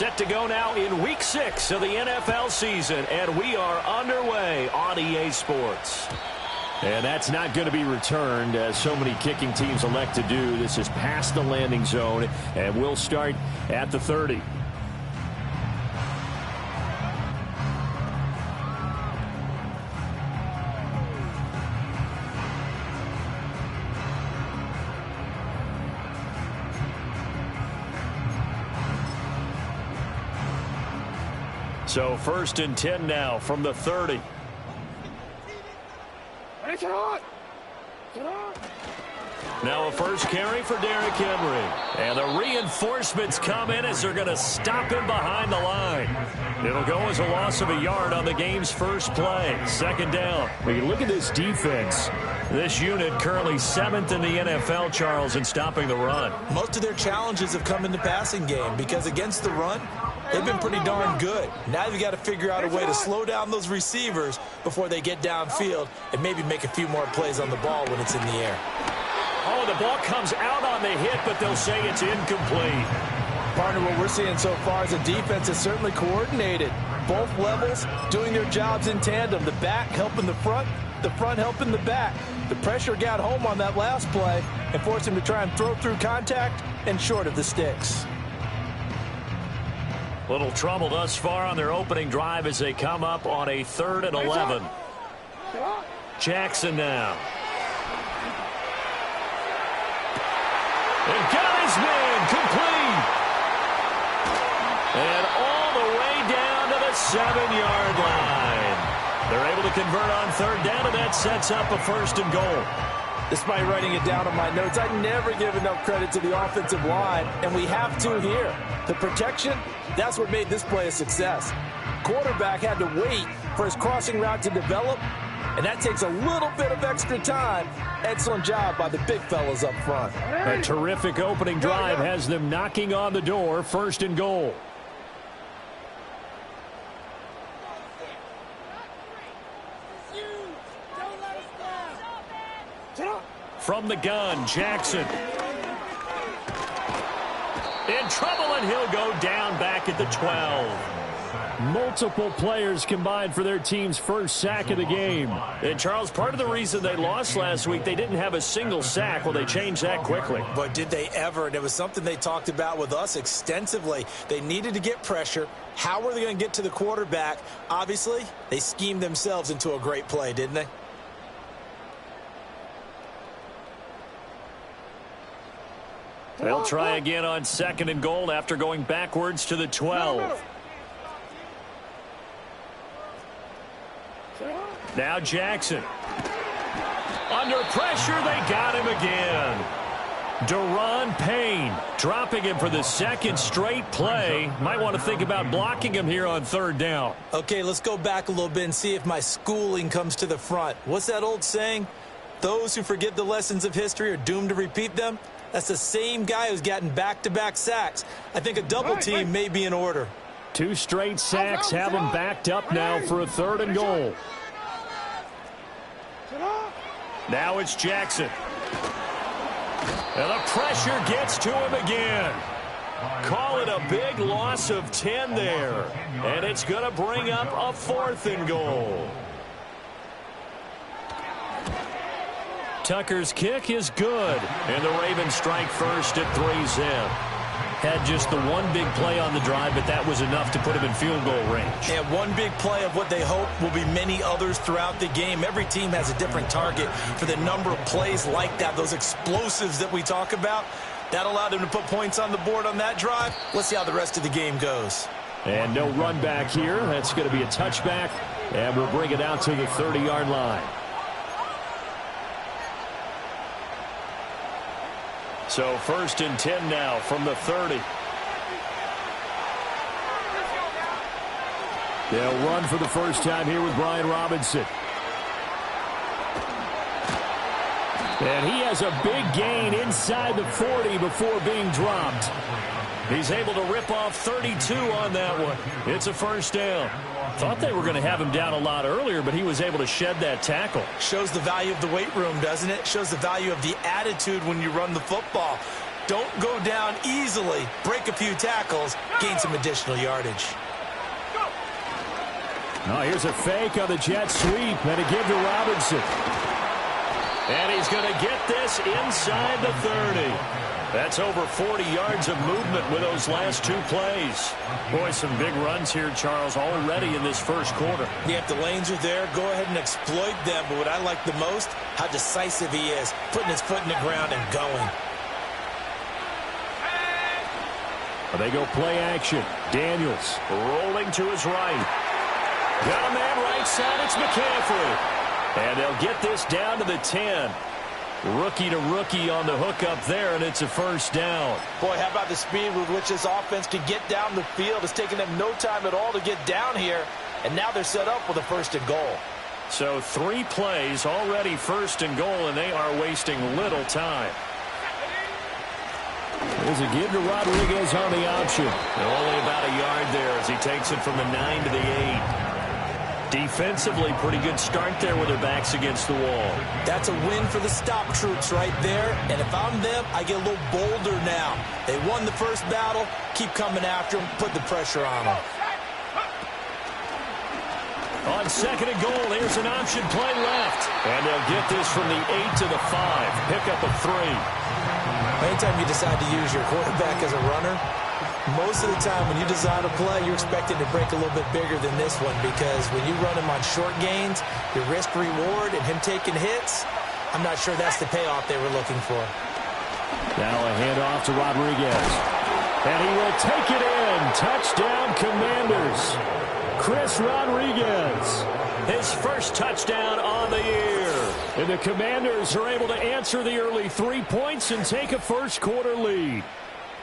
Set to go now in Week 6 of the NFL season, and we are underway on EA Sports. And that's not going to be returned, as so many kicking teams elect to do. This is past the landing zone, and we'll start at the 30. So 1st and 10 now from the 30. Now a first carry for Derrick Henry. And the reinforcements come in as they're going to stop him behind the line. It'll go as a loss of a yard on the game's first play. 2nd down. When you look at this defense, this unit currently 7th in the NFL, Charles, in stopping the run. Most of their challenges have come in the passing game because against the run, they've been pretty darn good. Now you've got to figure out a way to slow down those receivers before they get downfield and maybe make a few more plays on the ball when it's in the air. Oh, the ball comes out on the hit, but they'll say it's incomplete. Partner, what we're seeing so far is a defense is certainly coordinated. Both levels doing their jobs in tandem. The back helping the front helping the back. The pressure got home on that last play and forced him to try and throw through contact and short of the sticks. Little trouble thus far on their opening drive as they come up on a 3rd and 11. Jackson now. And got his man complete. And all the way down to the 7-yard line. They're able to convert on 3rd down, and that sets up a 1st and goal. Despite writing it down on my notes, I never give enough credit to the offensive line, and we have to here. The protection, that's what made this play a success. Quarterback had to wait for his crossing route to develop, and that takes a little bit of extra time. Excellent job by the big fellas up front. A terrific opening drive has them knocking on the door. 1st and goal. From the gun, Jackson. In trouble, and he'll go down back at the 12. Multiple players combined for their team's first sack of the game. And, Charles, part of the reason they lost last week, they didn't have a single sack. Well, they changed that quickly. But did they ever? And it was something they talked about with us extensively. They needed to get pressure. How were they going to get to the quarterback? Obviously, they schemed themselves into a great play, didn't they? They'll try again on 2nd and goal after going backwards to the 12. Now Jackson. Under pressure, they got him again. Daron Payne dropping him for the 2nd straight play. Might want to think about blocking him here on 3rd down. Okay, let's go back a little bit and see if my schooling comes to the front. What's that old saying? Those who forget the lessons of history are doomed to repeat them. That's the same guy who's gotten back-to-back sacks. I think a double team may be in order. 2 straight sacks have him backed up now for a 3rd and goal. Now it's Jackson. And the pressure gets to him again. Call it a big loss of 10 there. And it's going to bring up a 4th and goal. Tucker's kick is good. And the Ravens strike first at 3-zip. Had just the one big play on the drive, but that was enough to put him in field goal range. Yeah, one big play of what they hope will be many others throughout the game. Every team has a different target for the number of plays like that, those explosives that we talk about. That allowed them to put points on the board on that drive. Let's see how the rest of the game goes. And no run back here. That's going to be a touchback, and we'll bring it out to the 30-yard line. So 1st and 10 now from the 30. They'll run for the first time here with Brian Robinson. And he has a big gain inside the 40 before being dropped. He's able to rip off 32 on that one. It's a 1st down. Thought they were going to have him down a lot earlier, but he was able to shed that tackle. Shows the value of the weight room, doesn't it? Shows the value of the attitude when you run the football. Don't go down easily. Break a few tackles. Gain some additional yardage. Oh, here's a fake on the jet sweep, and a give to Robinson. And he's going to get this inside the 30. That's over 40 yards of movement with those last two plays. Boy, some big runs here, Charles, already in this first quarter. Yeah, if the lanes are there, go ahead and exploit them. But what I like the most, how decisive he is, putting his foot in the ground and going. They go play action. Daniels rolling to his right. Got a man right side. It's McCaffrey. And they'll get this down to the 10. Rookie to rookie on the hook up there, and it's a first down. Boy, how about the speed with which this offense can get down the field? It's taken them no time at all to get down here, and now they're set up with a first and goal. So 3 plays already first and goal, and they are wasting little time. There's a give to Rodriguez on the option. Only about a yard there as he takes it from the 9 to the 8. Defensively, pretty good start there with their backs against the wall. That's a win for the stop troops right there. And if I'm them, I get a little bolder now. They won the first battle. Keep coming after them. Put the pressure on them. On second and goal, here's an option play left. And they'll get this from the 8 to the 5. Pick up a 3. Anytime you decide to use your quarterback as a runner, most of the time when you design a play, you're expected to break a little bit bigger than this one, because when you run him on short gains, your risk-reward and him taking hits, I'm not sure that's the payoff they were looking for. Now a handoff to Rodriguez. And he will take it in. Touchdown, Commanders. Chris Rodriguez. His first touchdown on the year. And the Commanders are able to answer the early 3 points and take a first quarter lead.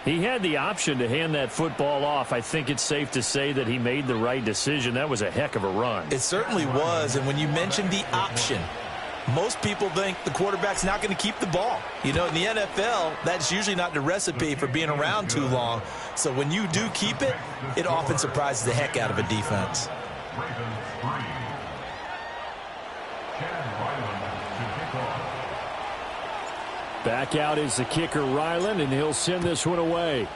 He had the option to hand that football off. I think it's safe to say that he made the right decision. That was a heck of a run. It certainly was. And when you mentioned the option, most people think the quarterback's not going to keep the ball. You know, in the NFL, that's usually not the recipe for being around too long. So when you do keep it, it often surprises the heck out of a defense. Back out is the kicker, Ryland, and he'll send this one away.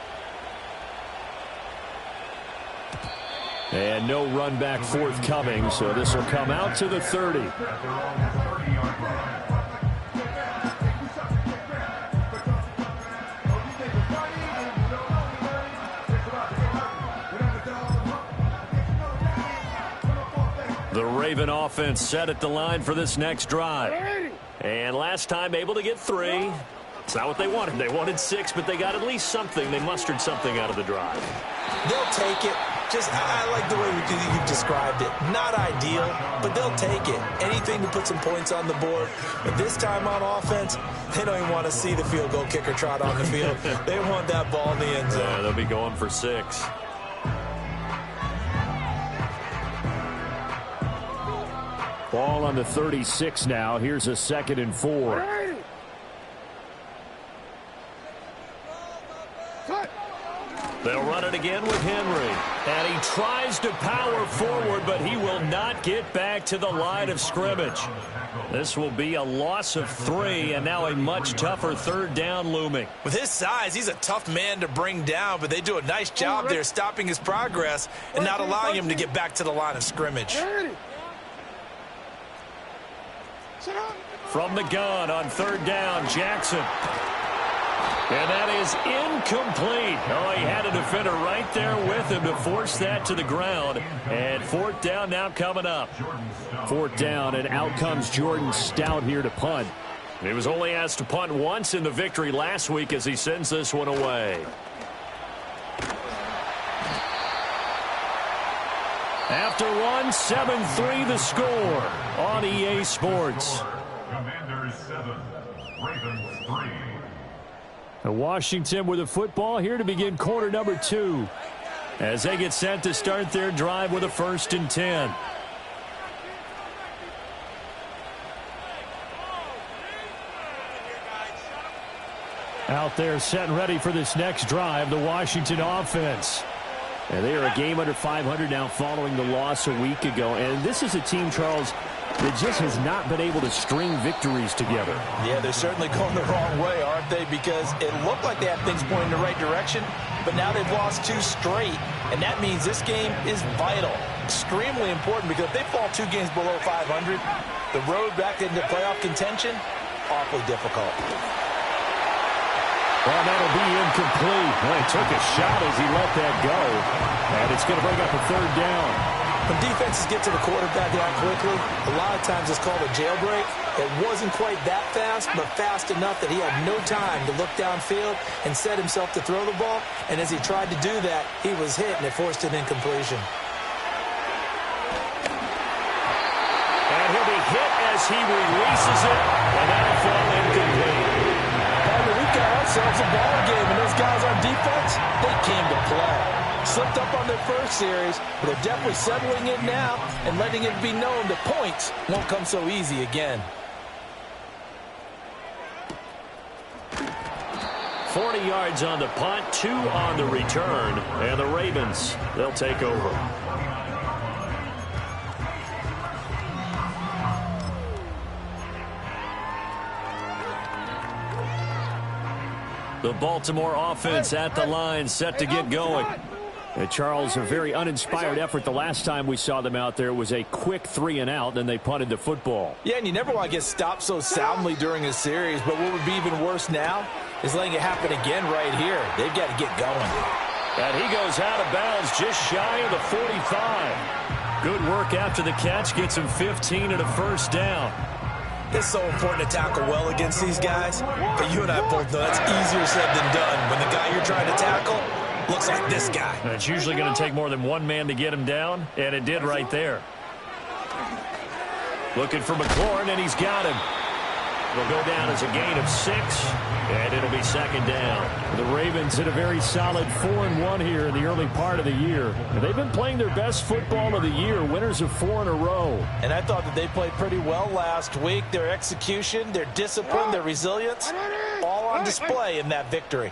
And no run back forthcoming, so this will come out to the 30. The Raven offense set at the line for this next drive. And last time able to get 3. It's not what they wanted. They wanted 6, but they got at least something. They mustered something out of the drive. They'll take it. I like the way you described it. Not ideal, but they'll take it. Anything to put some points on the board. But this time on offense, they don't even want to see the field goal kicker trot on the field. They want that ball in the end zone. Yeah, they'll be going for 6. Ball on the 36 now. Here's a 2nd and 4. They'll run it again with Henry. And he tries to power forward, but he will not get back to the line of scrimmage. This will be a loss of 3, and now a much tougher 3rd down looming. With his size, he's a tough man to bring down, but they do a nice job there stopping his progress and not allowing him to get back to the line of scrimmage. From the gun on 3rd down, Jackson. And that is incomplete. Oh, he had a defender right there with him to force that to the ground. And 4th down now coming up. 4th down, and out comes Jordan Stout here to punt. He was only asked to punt once in the victory last week as he sends this one away. After one, 7-3 the score on EA Sports. Commanders 7, Ravens 3. Washington with a football here to begin quarter number 2. As they get set to start their drive with a 1st and 10. Out there set and ready for this next drive, the Washington offense. And they are a game under 500 now following the loss a week ago. And this is a team, Charles, that just has not been able to string victories together. Yeah, they're certainly going the wrong way, aren't they? Because it looked like they had things pointing in the right direction, but now they've lost 2 straight, and that means this game is vital, extremely important, because if they fall 2 games below 500, the road back into playoff contention, awfully difficult. Well, that'll be incomplete. Well, he took a shot as he let that go, and it's going to bring up a 3rd down. When defenses get to the quarterback that quickly, a lot of times it's called a jailbreak. It wasn't quite that fast, but fast enough that he had no time to look downfield and set himself to throw the ball. And as he tried to do that, he was hit, and it forced an incompletion. And he'll be hit as he releases it, and that'll fall incomplete. We've got ourselves a ball game, and those guys on defense, they came to play. Slipped up on their first series, but they're definitely settling in now and letting it be known that points won't come so easy again. 40 yards on the punt, 2 on the return, and the Ravens, they'll take over. The Baltimore offense at the line, set to get going. And Charles, a very uninspired effort the last time we saw them out there. It was a quick 3-and-out, then they punted the football. Yeah, and you never want to get stopped so soundly during a series, but what would be even worse now is letting it happen again right here. They've got to get going. And he goes out of bounds just shy of the 45. Good work after the catch, gets him 15 and a 1st down. It's so important to tackle well against these guys, but you and I both know that's easier said than done when the guy you're trying to tackle looks like this guy. And it's usually going to take more than one man to get him down, and it did right there. Looking for McLaurin, and he's got him. It'll go down as a gain of 6, and it'll be 2nd down. The Ravens hit a very solid 4-1 here in the early part of the year. And they've been playing their best football of the year, winners of 4 in a row. And I thought that they played pretty well last week. Their execution, their discipline, their resilience, all on display in that victory.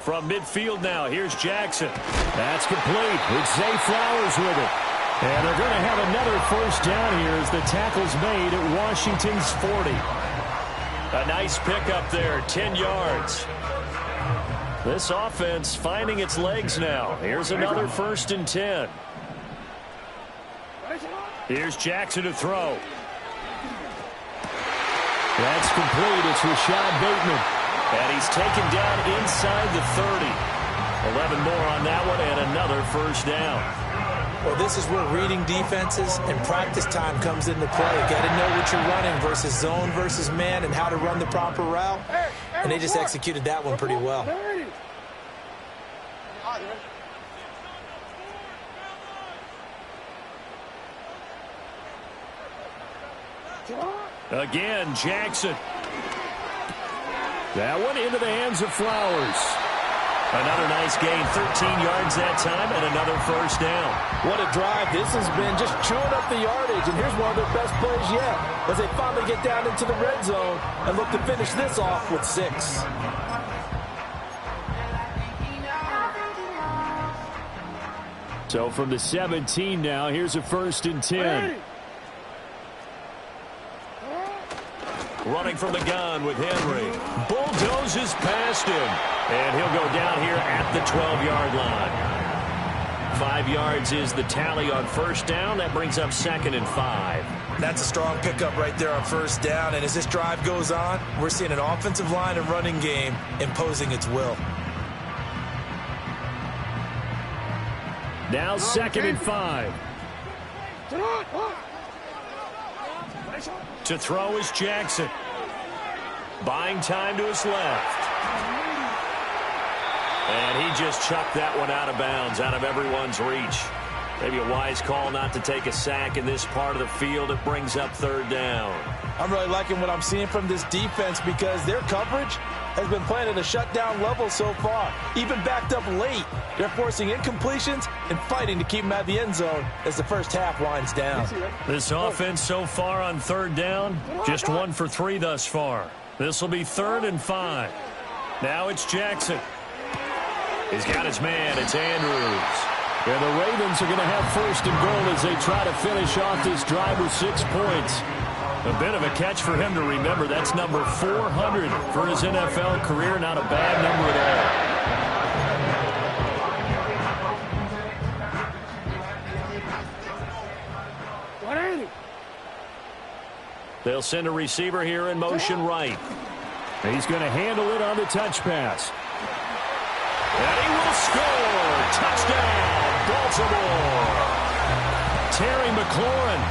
From midfield now, here's Jackson. That's complete. It's Zay Flowers with it. And they're going to have another 1st down here as the tackle's made at Washington's 40. A nice pickup there, 10 yards. This offense finding its legs now. Here's another 1st and 10. Here's Jackson to throw. That's complete. It's Rashad Bateman. And he's taken down inside the 30. 11 more on that one and another 1st down. Well, this is where reading defenses and practice time comes into play. Got to know what you're running versus zone versus man and how to run the proper route. And they just executed that one pretty well. Again, Jackson. That one into the hands of Flowers. Another nice gain, 13 yards that time, and another 1st down. What a drive this has been, just chewing up the yardage, and here's one of their best plays yet as they finally get down into the red zone and look to finish this off with 6. So from the 17 now, here's a 1st and 10. Running from the gun with Henry. Bulldozes past him. And he'll go down here at the 12-yard line. 5 yards is the tally on 1st down. That brings up 2nd and 5. That's a strong pickup right there on 1st down. And as this drive goes on, we're seeing an offensive line and running game imposing its will. Now 2nd and 5. To throw is Jackson. Buying time to his left. And he just chucked that one out of bounds, out of everyone's reach. Maybe a wise call not to take a sack in this part of the field. It brings up 3rd down. I'm really liking what I'm seeing from this defense because their coverage has been playing at a shutdown level so far. Even backed up late, they're forcing incompletions and fighting to keep them out of the end zone as the first half winds down. This offense so far on 3rd down, just 1 for 3 thus far. This will be 3rd and 5. Now it's Jackson. He's got his man. It's Andrews. And the Ravens are going to have first and goal as they try to finish off this drive with 6 points. A bit of a catch for him to remember. That's number 400 for his NFL career. Not a bad number at all. They'll send a receiver here in motion right. He's going to handle it on the touch pass. And he will score. Touchdown, Baltimore. Terry McLaurin,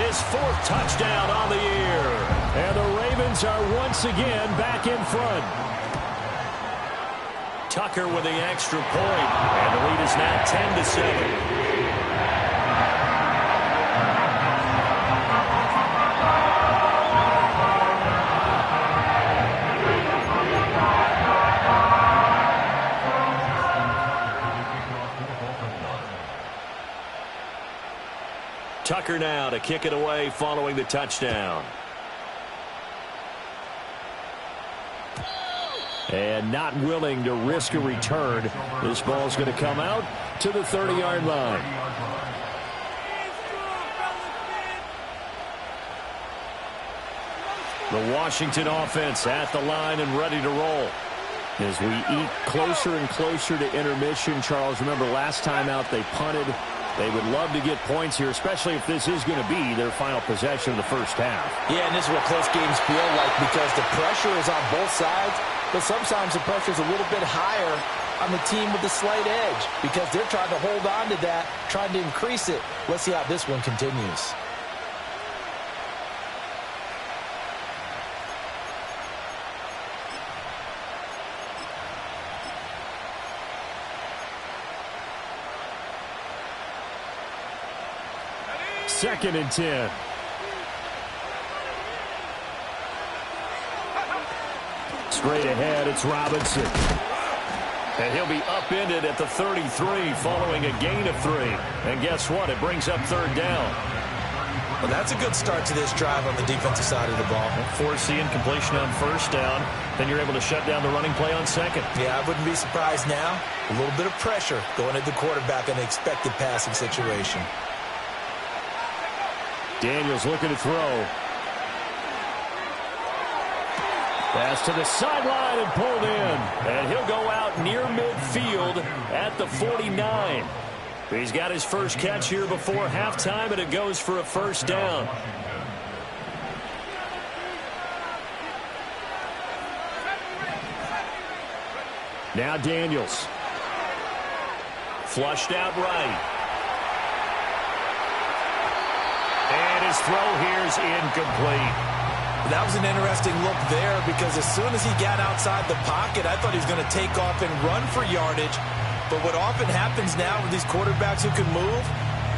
his 4th touchdown on the year. And the Ravens are once again back in front. Tucker with the extra point. And the lead is now 10-7. Tucker now to kick it away following the touchdown. And not willing to risk a return. This ball's going to come out to the 30-yard line. The Washington offense at the line and ready to roll. As we eat closer and closer to intermission, Charles, remember last time out they punted. They would love to get points here, especially if this is going to be their final possession of the first half. Yeah, and this is what close games feel like because the pressure is on both sides, but sometimes the pressure is a little bit higher on the team with the slight edge because they're trying to hold on to that, trying to increase it. Let's see how this one continues. Second and 10. Straight ahead, it's Robinson. And he'll be upended at the 33 following a gain of 3. And guess what? It brings up 3rd down. Well, that's a good start to this drive on the defensive side of the ball. Forcing completion on 1st down. Then you're able to shut down the running play on 2nd. Yeah, I wouldn't be surprised now. A little bit of pressure going at the quarterback in an expected passing situation. Daniels looking to throw. Pass to the sideline and pulled in. And he'll go out near midfield at the 49. He's got his first catch here before halftime, and it goes for a 1st down. Now Daniels. Flushed out right. And his throw here is incomplete. That was an interesting look there because as soon as he got outside the pocket, I thought he was going to take off and run for yardage. But what often happens now with these quarterbacks who can move,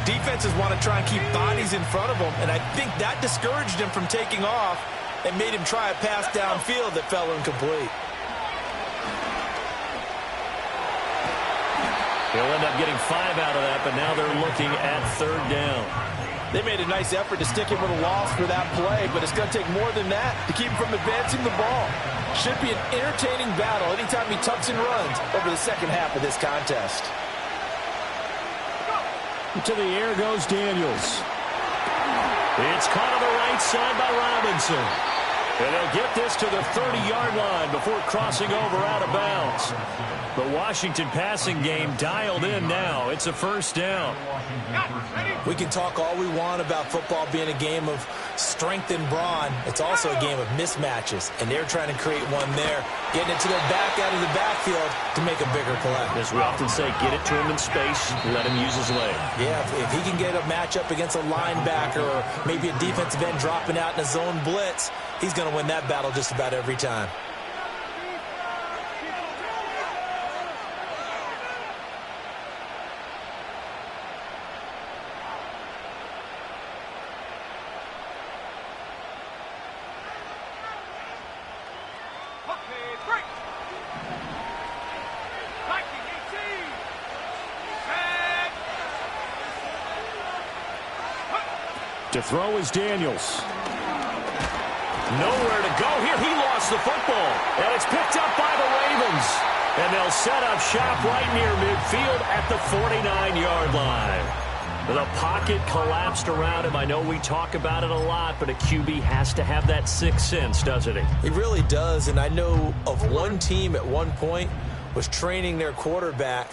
defenses want to try and keep bodies in front of them. And I think that discouraged him from taking off and made him try a pass downfield that fell incomplete. He'll end up getting 5 out of that, but now they're looking at 3rd down. They made a nice effort to stick him with a loss for that play, but it's going to take more than that to keep him from advancing the ball. Should be an entertaining battle anytime he tucks and runs over the second half of this contest. To the air goes Daniels. It's caught on the right side by Robinson. And they'll get this to the 30-yard line before crossing over out of bounds. The Washington passing game dialed in now. It's a 1st down. We can talk all we want about football being a game of strength and brawn. It's also a game of mismatches, and they're trying to create one there, getting it to their back out of the backfield to make a bigger play. As we often say, get it to him in space, let him use his leg. Yeah, if he can get a matchup against a linebacker or maybe a defensive end dropping out in a zone blitz, he's going to win that battle just about every time. To throw is Daniels. Nowhere to go here. He lost lost the football, and it's picked up by the Ravens. And they'll set up shop right near midfield at the 49-yard line. The pocket collapsed around him. I know we talk about it a lot, but a QB has to have that sixth sense, doesn't he? He really does, and I know of one team at one point was training their quarterback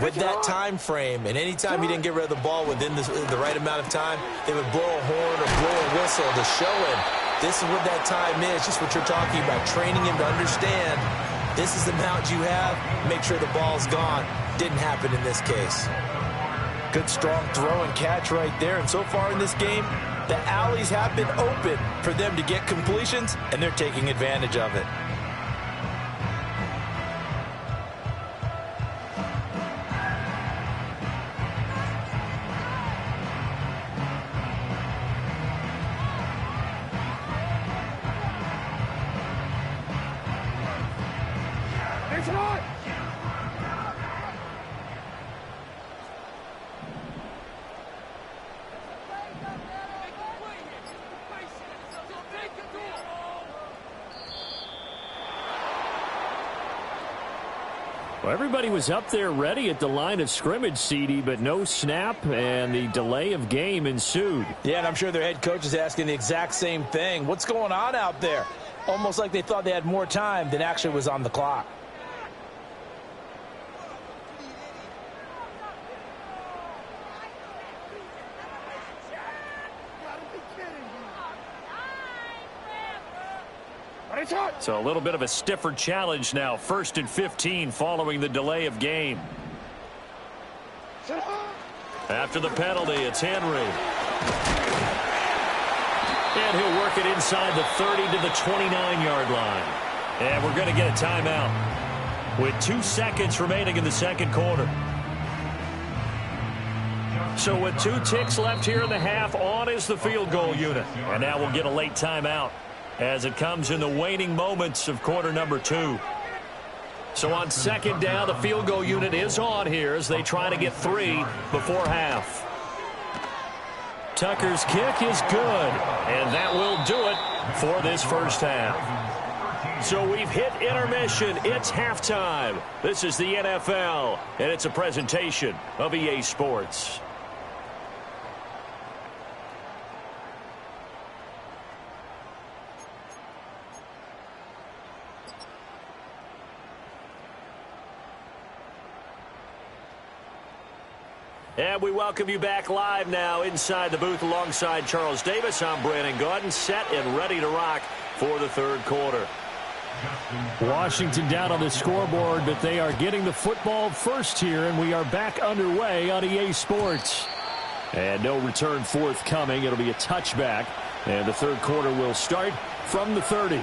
with that time frame, and anytime he didn't get rid of the ball within the right amount of time, they would blow a horn or blow a whistle to show him this is what that time is, just what you're talking about, training him to understand this is the amount you have, make sure the ball's gone. Didn't happen in this case. Good, strong throw and catch right there, and so far in this game, the alleys have been open for them to get completions, and they're taking advantage of it. Well, everybody was up there ready at the line of scrimmage, CD, but no snap, and the delay of game ensued. Yeah, and I'm sure their head coach is asking the exact same thing. What's going on out there? Almost like they thought they had more time than actually was on the clock. So a little bit of a stiffer challenge now. 1st and 15 following the delay of game. After the penalty, it's Henry. And he'll work it inside the 30 to the 29-yard line. And we're going to get a timeout with 2 seconds remaining in the second quarter. So with 2 ticks left here in the half, on is the field goal unit. And now we'll get a late timeout as it comes in the waning moments of quarter number 2. So on second down, the field goal unit is on here as they try to get 3 before half. Tucker's kick is good, and that will do it for this first half. So we've hit intermission. It's halftime. This is the NFL, and it's a presentation of EA Sports. And we welcome you back live now inside the booth alongside Charles Davis. I'm Brandon Gaudin, set and ready to rock for the third quarter. Washington down on the scoreboard, but they are getting the football first here, and we are back underway on EA Sports. And no return forthcoming. It'll be a touchback, and the third quarter will start from the 30.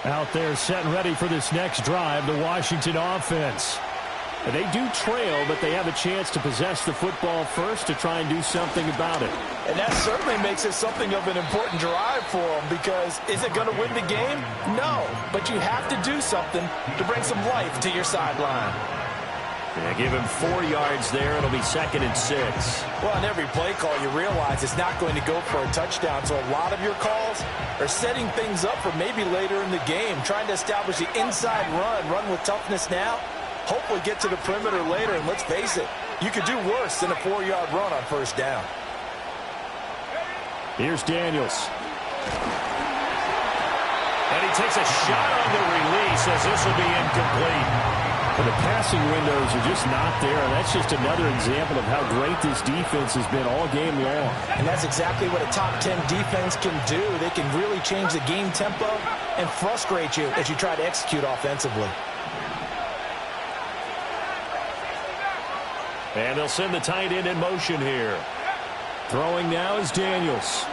Out there set and ready for this next drive, the Washington offense. And they do trail, but they have a chance to possess the football first to try and do something about it. And that certainly makes it something of an important drive for them, because is it going to win the game? No, but you have to do something to bring some life to your sideline. Yeah, give him 4 yards there. It'll be 2nd and 6. Well, on every play call, you realize it's not going to go for a touchdown. So a lot of your calls are setting things up for maybe later in the game, trying to establish the inside run with toughness now, hopefully get to the perimeter later. And let's face it, you could do worse than a 4-yard run on first down. Here's Daniels. And he takes a shot on the release as this will be incomplete. But the passing windows are just not there. And that's just another example of how great this defense has been all game long. And that's exactly what a top 10 defense can do. They can really change the game tempo and frustrate you as you try to execute offensively. And they'll send the tight end in motion here. Throwing now is Daniels.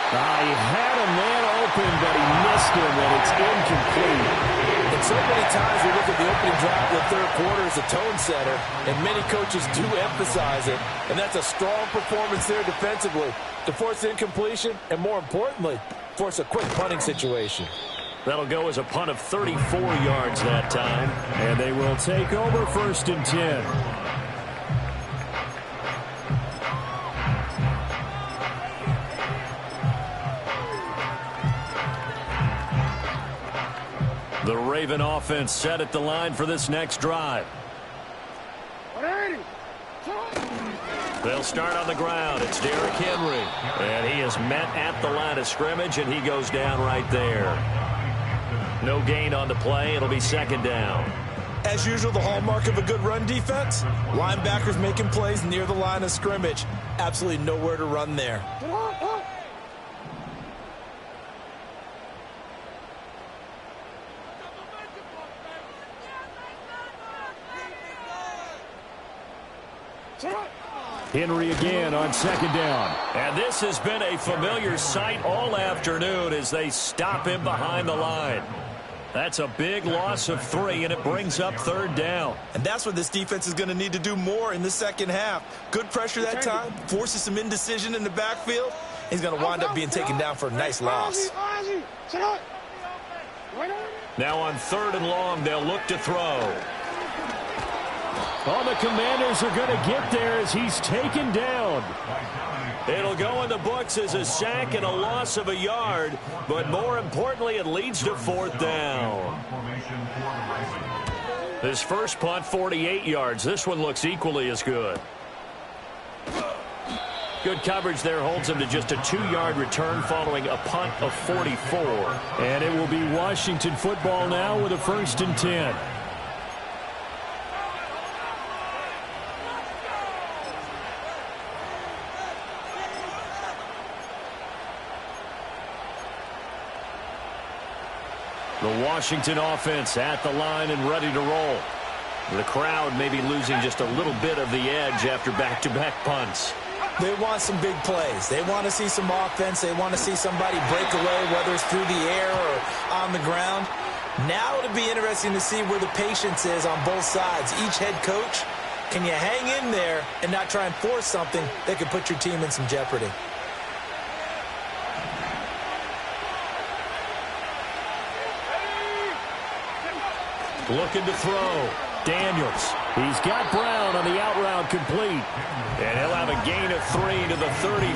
He had a man open, but he missed him, and it's incomplete. And so many times we look at the opening drive of the third quarter as a tone setter, and many coaches do emphasize it. And that's a strong performance there defensively to force incompletion and, more importantly, force a quick punting situation. That'll go as a punt of 34 yards that time. And they will take over 1st and 10. Raven offense set at the line for this next drive. They'll start on the ground. It's Derrick Henry. And he is met at the line of scrimmage, and he goes down right there. No gain on the play. It'll be second down. As usual, the hallmark of a good run defense, linebackers making plays near the line of scrimmage. Absolutely nowhere to run there. Henry again on second down. And this has been a familiar sight all afternoon as they stop him behind the line. That's a big loss of 3, and it brings up third down. And that's what this defense is going to need to do more in the second half. Good pressure that time, forces some indecision in the backfield. He's going to wind up being taken down for a nice loss. Now on third and long, they'll look to throw. Oh, the Commanders are going to get there as he's taken down. It'll go in the books as a sack and a loss of a yard, but more importantly, it leads to fourth down. His first punt, 48 yards. This one looks equally as good. Good coverage there holds him to just a 2-yard return following a punt of 44. And it will be Washington football now with a 1st and 10. The Washington offense at the line and ready to roll. The crowd may be losing just a little bit of the edge after back-to-back punts. They want some big plays. They want to see some offense. They want to see somebody break away, whether it's through the air or on the ground. Now it'll be interesting to see where the patience is on both sides. Each head coach, can you hang in there and not try and force something that could put your team in some jeopardy? Looking to throw. Daniels. He's got Brown on the out route complete. And he'll have a gain of 3 to the 33.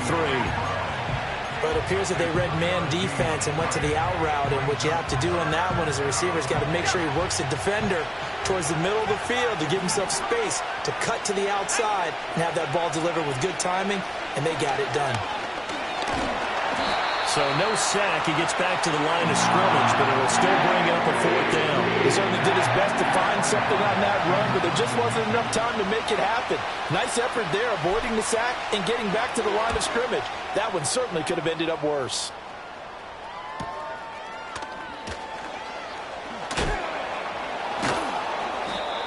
But it appears that they read man defense and went to the out route. And what you have to do on that one is the receiver's got to make sure he works the defender towards the middle of the field to give himself space to cut to the outside and have that ball delivered with good timing. And they got it done. So no sack. He gets back to the line of scrimmage, but it will still bring up a fourth down. He certainly did his best to find something on that run, but there just wasn't enough time to make it happen. Nice effort there, avoiding the sack and getting back to the line of scrimmage. That one certainly could have ended up worse.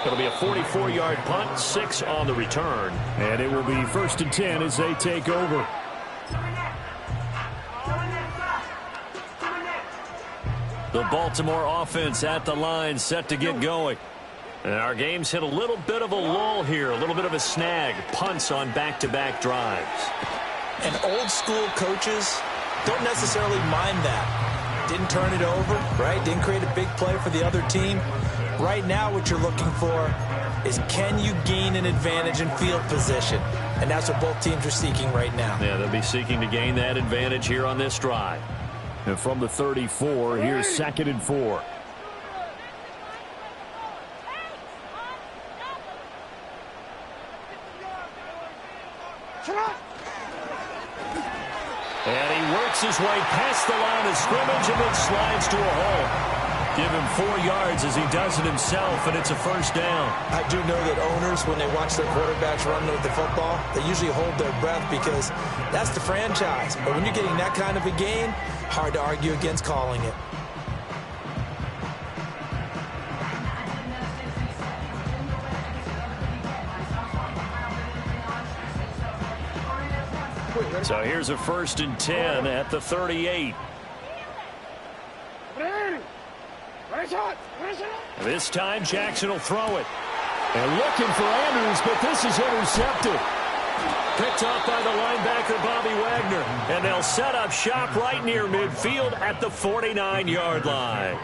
It'll be a 44-yard punt, 6 on the return. And it will be 1st and 10 as they take over. The Baltimore offense at the line set to get going. And our game's hit a little bit of a lull here, a little bit of a snag. Punts on back-to-back drives. And old school coaches don't necessarily mind that. Didn't turn it over, right? Didn't create a big play for the other team. Right now what you're looking for is can you gain an advantage in field position? And that's what both teams are seeking right now. Yeah, they'll be seeking to gain that advantage here on this drive. And from the 34, here's 2nd and 4. And he works his way past the line of scrimmage and then slides to a hole. Give him 4 yards as he does it himself, and it's a 1st down. I do know that owners, when they watch their quarterbacks run with the football, they usually hold their breath because that's the franchise. But when you're getting that kind of a gain, hard to argue against calling it. So here's a 1st and 10 at the 38. This time Jackson will throw it. And looking for Andrews, but this is intercepted. Picked off by the linebacker Bobby Wagner. And they'll set up shop right near midfield at the 49-yard line.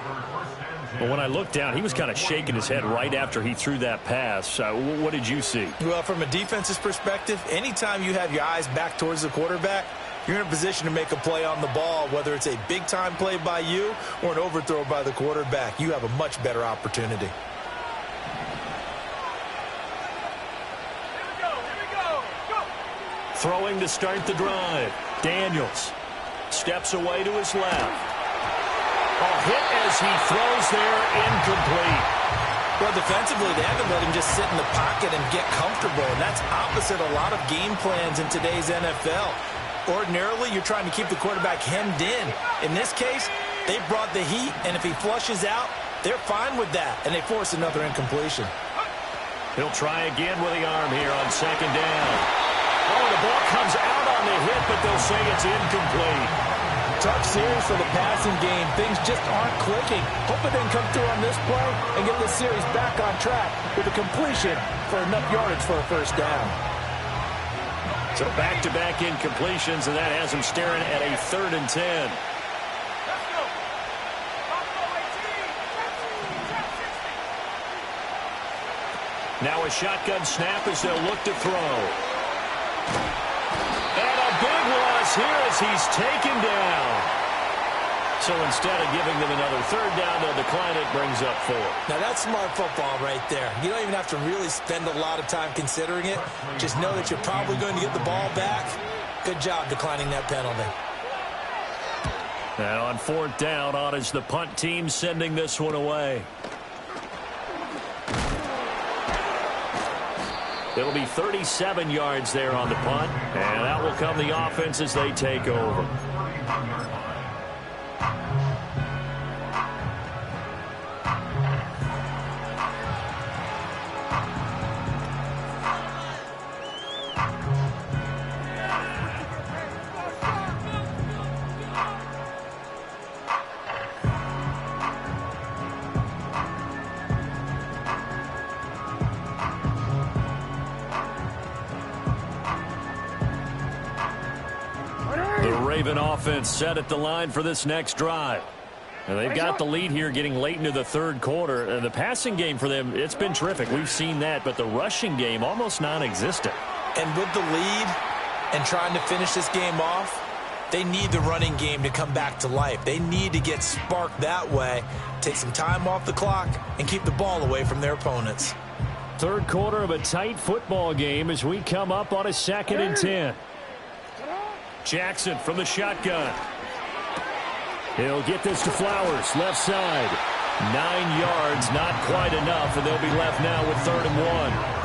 Well, when I looked down, he was kind of shaking his head right after he threw that pass. What did you see? Well, from a defense's perspective, anytime you have your eyes back towards the quarterback, you're in a position to make a play on the ball, whether it's a big-time play by you or an overthrow by the quarterback. You have a much better opportunity. Throwing to start the drive. Daniels steps away to his left. A hit as he throws there, incomplete. Well, defensively, they haven't let him just sit in the pocket and get comfortable, and that's opposite a lot of game plans in today's NFL. Ordinarily, you're trying to keep the quarterback hemmed in. In this case, they brought the heat, and if he flushes out, they're fine with that, and they force another incompletion. He'll try again with the arm here on second down. Oh, the ball comes out on the hit, but they'll say it's incomplete. Tough series for the passing game. Things just aren't clicking. Hope it didn't come through on this play and get this series back on track with a completion for enough yardage for a first down. So back-to-back incompletions, and that has him staring at a 3rd and 10. Now a shotgun snap as they'll look to throw. And a big loss here as he's taken down. So instead of giving them another 3rd down, they'll decline it, brings up 4. Now that's smart football right there. You don't even have to really spend a lot of time considering it. Just know that you're probably going to get the ball back. Good job declining that penalty. Now on 4th down, on is the punt team sending this one away. It'll be 37 yards there on the punt, and that will come the offense as they take over. Raven offense set at the line for this next drive. And they've got the lead here getting late into the 3rd quarter. The passing game for them, it's been terrific. We've seen that, but the rushing game almost non-existent. And with the lead and trying to finish this game off, they need the running game to come back to life. They need to get sparked that way, take some time off the clock, and keep the ball away from their opponents. 3rd quarter of a tight football game as we come up on a 2nd and 10. Jackson from the shotgun. He'll get this to Flowers, left side. 9 yards, not quite enough, and they'll be left now with 3rd and 1.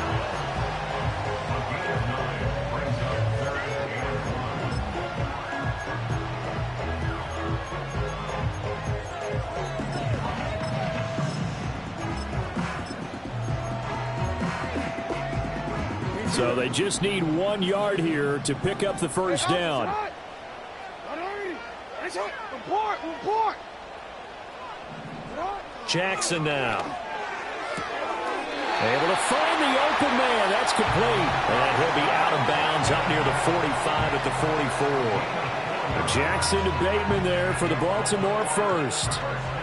So they just need 1 yard here to pick up the first down. Jackson now. Able to find the open man. That's complete. And he'll be out of bounds up near the 45 at the 44. Jackson to Bateman there for the Baltimore first.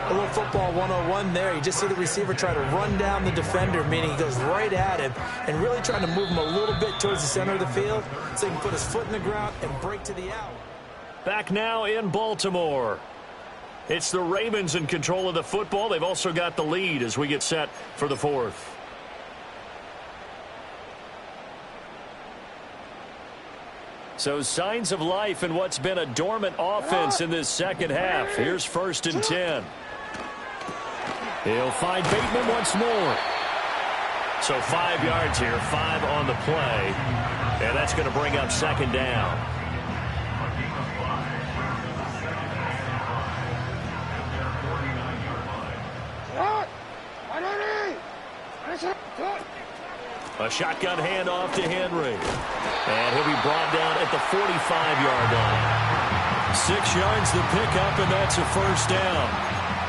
A little football 101 there. You just see the receiver try to run down the defender, meaning he goes right at him and really trying to move him a little bit towards the center of the field so he can put his foot in the ground and break to the out. Back now in Baltimore. It's the Ravens in control of the football. They've also got the lead as we get set for the 4th. So signs of life in what's been a dormant offense in this second half. Here's 1st and 10. He'll find Bateman once more. So 5 yards here, 5 on the play. And that's going to bring up 2nd down. A shotgun handoff to Henry. And he'll be brought down at the 45-yard line. 6 yards the pickup, and that's a first down.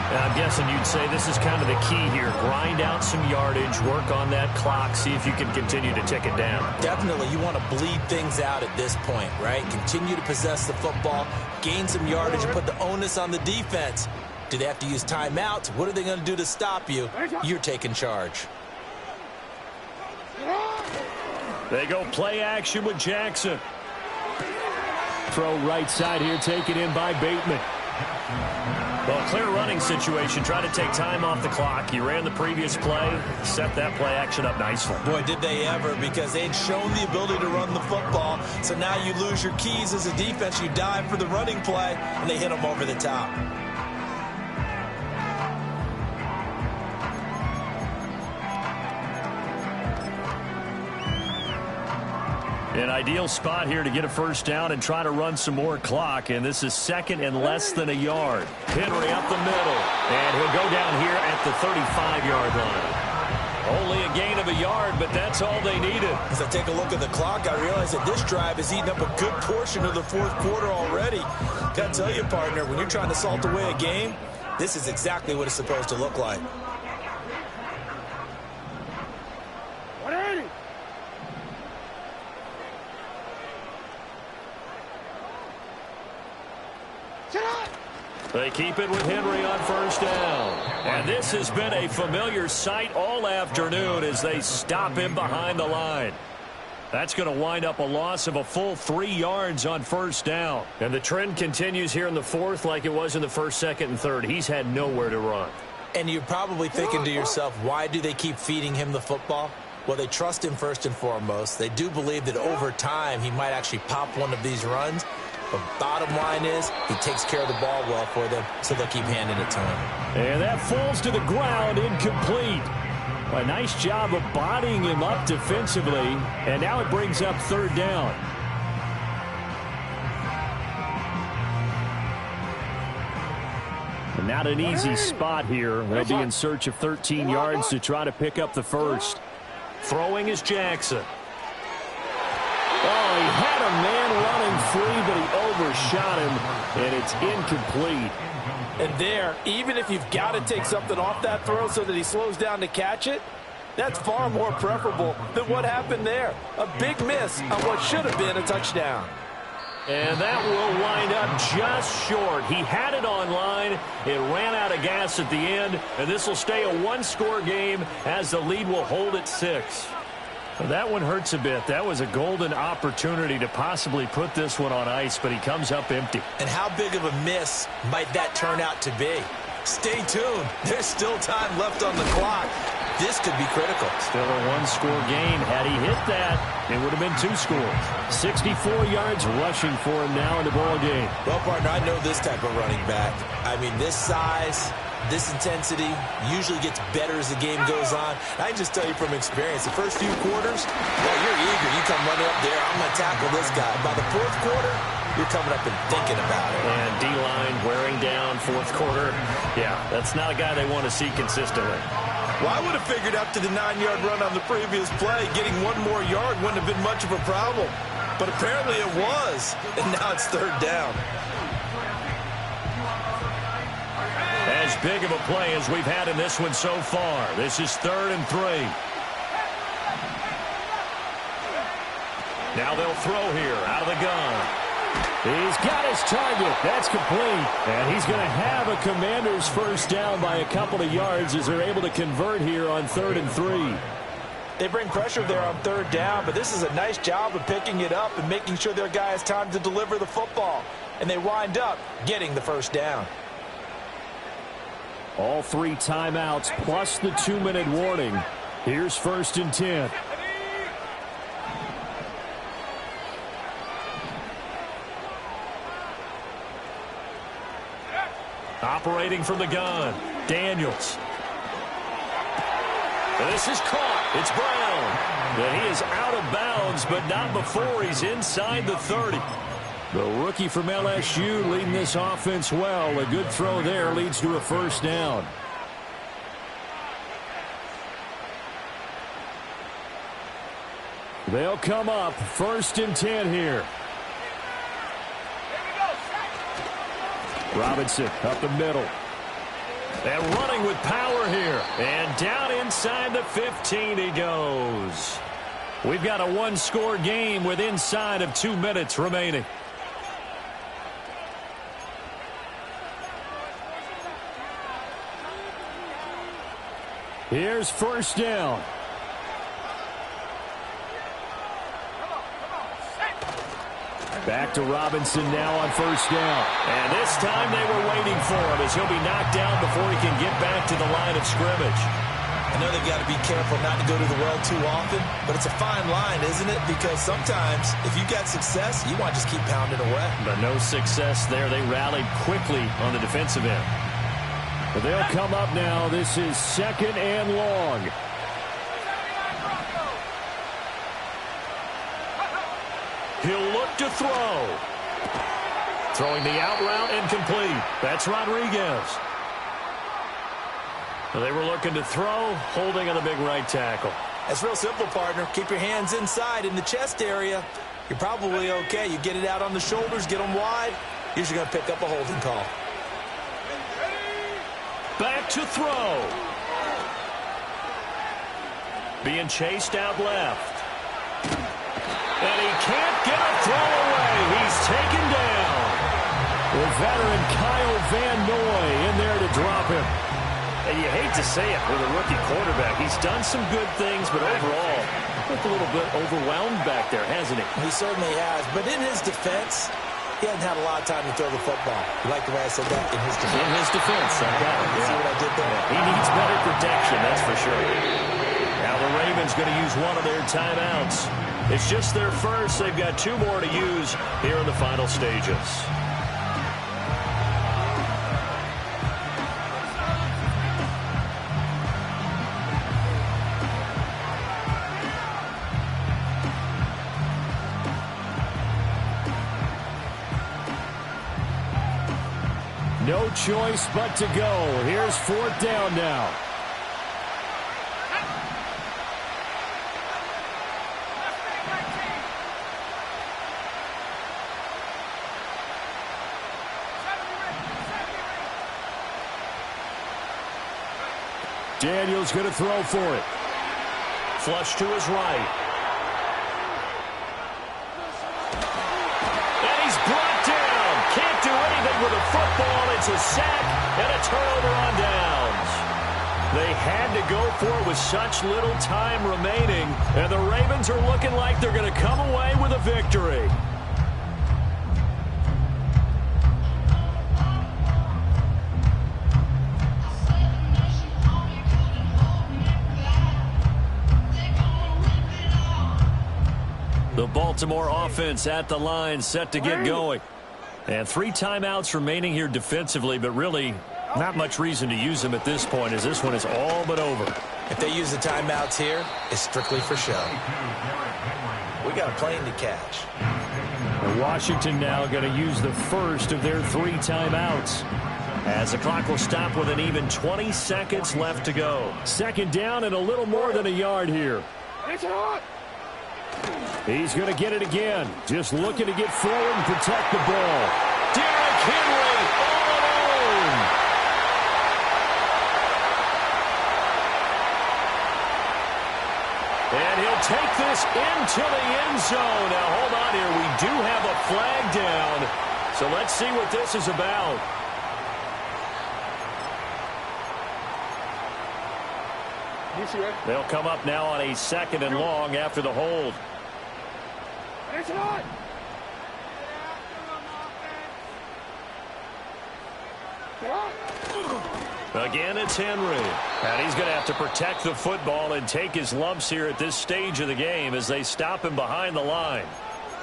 And I'm guessing you'd say this is kind of the key here. Grind out some yardage, work on that clock, see if you can continue to tick it down. Definitely, you want to bleed things out at this point, right? Continue to possess the football, gain some yardage, and put the onus on the defense. Do they have to use timeouts? What are they going to do to stop you? You're taking charge. They go play action with Jackson. throw right side here, taken in by Bateman. Well, clear running situation. Try to take time off the clock. He ran the previous play, set that play action up nicely. Boy, did they ever, because they'd shown the ability to run the football. So now you lose your keys as a defense. You dive for the running play, and they hit them over the top. An ideal spot here to get a first down and try to run some more clock, and this is second and less than a yard. Henry up the middle, and he'll go down here at the 35-yard line. Only a gain of a yard, but that's all they needed. As I take a look at the clock, I realize that this drive has eaten up a good portion of the fourth quarter already. Got to tell you, partner, when you're trying to salt away a game, this is exactly what it's supposed to look like. They keep it with Henry on first down. And this has been a familiar sight all afternoon as they stop him behind the line. That's going to wind up a loss of a full 3 yards on first down. And the trend continues here in the fourth like it was in the first, second, and third. He's had nowhere to run. And you're probably thinking to yourself, why do they keep feeding him the football? Well, they trust him first and foremost. They do believe that over time he might actually pop one of these runs. But bottom line is, he takes care of the ball well for them, so they'll keep handing it to him. And that falls to the ground, incomplete. A nice job of bodying him up defensively, and now it brings up third down. And not an easy spot here. They'll be in search of 13 yards to try to pick up the first. Throwing is Jackson. Oh, he had a man running free, but he overshot him, and it's incomplete. And there, even if you've got to take something off that throw so that he slows down to catch it, that's far more preferable than what happened there. A big miss on what should have been a touchdown. And that will wind up just short. He had it on line. It ran out of gas at the end, and this will stay a one-score game as the lead will hold at 6. Well, that one hurts a bit. That was a golden opportunity to possibly put this one on ice, but he comes up empty. And how big of a miss might that turn out to be? Stay tuned. There's still time left on the clock. This could be critical. Still a one-score game. Had he hit that, it would have been 2 scores. 64 yards rushing for him now in the ball game. Well, partner, I know this type of running back. I mean, this size, this intensity usually gets better as the game goes on. I can just tell you from experience, the first few quarters, well, you're eager. You come running up there, I'm going to tackle this guy. By the fourth quarter, you're coming up and thinking about it. And D-line wearing down fourth quarter. Yeah, that's not a guy they want to see consistently. Well, I would have figured after the 9-yard run on the previous play, getting one more yard wouldn't have been much of a problem. But apparently it was, and now it's third down. As big of a play as we've had in this one so far. This is 3rd and 3. Now they'll throw here out of the gun. He's got his target. That's complete. And he's going to have a Commanders first down by a couple of yards as they're able to convert here on 3rd and 3. They bring pressure there on third down, but this is a nice job of picking it up and making sure their guy has time to deliver the football. And they wind up getting the first down. All 3 timeouts plus the 2-minute warning. Here's 1st and 10. Operating from the gun, Daniels. This is caught. It's Brown. And he is out of bounds, but not before he's inside the 30. The rookie from LSU leading this offense well. A good throw there leads to a first down. They'll come up 1st and 10 here. Robinson up the middle. And running with power here. And down inside the 15 he goes. We've got a one-score game with inside of 2 minutes remaining. Here's first down. Back to Robinson now on first down. And this time they were waiting for him as he'll be knocked down before he can get back to the line of scrimmage. I know they've got to be careful not to go to the well too often, but it's a fine line, isn't it? Because sometimes if you've got success, you want to just keep pounding away. But no success there. They rallied quickly on the defensive end. But they'll come up now. This is 2nd and long. He'll look to throw. Throwing the out route incomplete. That's Rodriguez. They were looking to throw, holding on the big right tackle. That's real simple, partner. Keep your hands inside in the chest area. You're probably okay. You get it out on the shoulders, get them wide. Usually going to pick up a holding call. Back to throw. Being chased out left. And he can't get a throw away. He's taken down. With veteran Kyle Van Noy in there to drop him. And you hate to say it with a rookie quarterback. He's done some good things, but overall, looked a little bit overwhelmed back there, hasn't he? He certainly has. But in his defense, he hasn't had a lot of time to throw the football. You like the way I said that? In his defense. In his defense. I got it. See what I did there? He needs better protection, that's for sure. Now the Ravens going to use one of their timeouts. It's just their first. They've got 2 more to use here in the final stages. No choice but to go. Here's 4th down now. Daniels going to throw for it. Flush to his right. And he's brought down. Can't do anything with a football. It's a sack and a turnover on downs. They had to go for it with such little time remaining. And the Ravens are looking like they're going to come away with a victory. The Baltimore offense at the line, set to get going. And 3 timeouts remaining here defensively, but really not much reason to use them at this point as this one is all but over. If they use the timeouts here, it's strictly for show. We got a plane to catch. And Washington now going to use the first of their 3 timeouts. As the clock will stop with an even 20 seconds left to go. 2nd down and a little more than a yard here. He's going to get it again. Just looking to get forward and protect the ball. Derrick Henry all alone. And he'll take this into the end zone. Now, hold on here. We do have a flag down. So let's see what this is about. They'll come up now on a 2nd and long after the hold. Again, it's Henry. And he's going to have to protect the football and take his lumps here at this stage of the game as they stop him behind the line.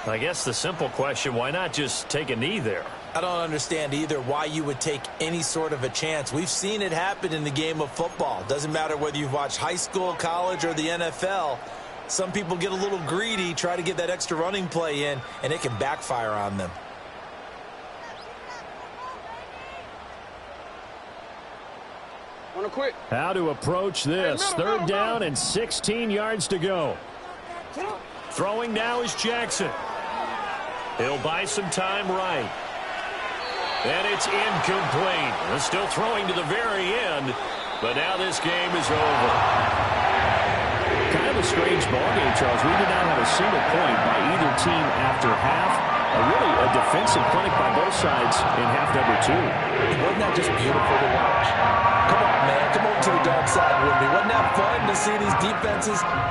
I guess the simple question, why not just take a knee there? I don't understand either why you would take any sort of a chance. We've seen it happen in the game of football. Doesn't matter whether you've watched high school, college, or the NFL. Some people get a little greedy, try to get that extra running play in, and it can backfire on them. How to approach this. 3rd down and 16 yards to go. Throwing now is Jackson. He'll buy some time right. And it's incomplete. They're still throwing to the very end, but now this game is over. Kind of a strange ballgame, Charles. We did not have a single point by either team after half. Really a defensive clinic by both sides in half number 2. Wasn't that just beautiful to watch? Come on, man. Come over to the dark side with me. Wasn't that fun to see these defenses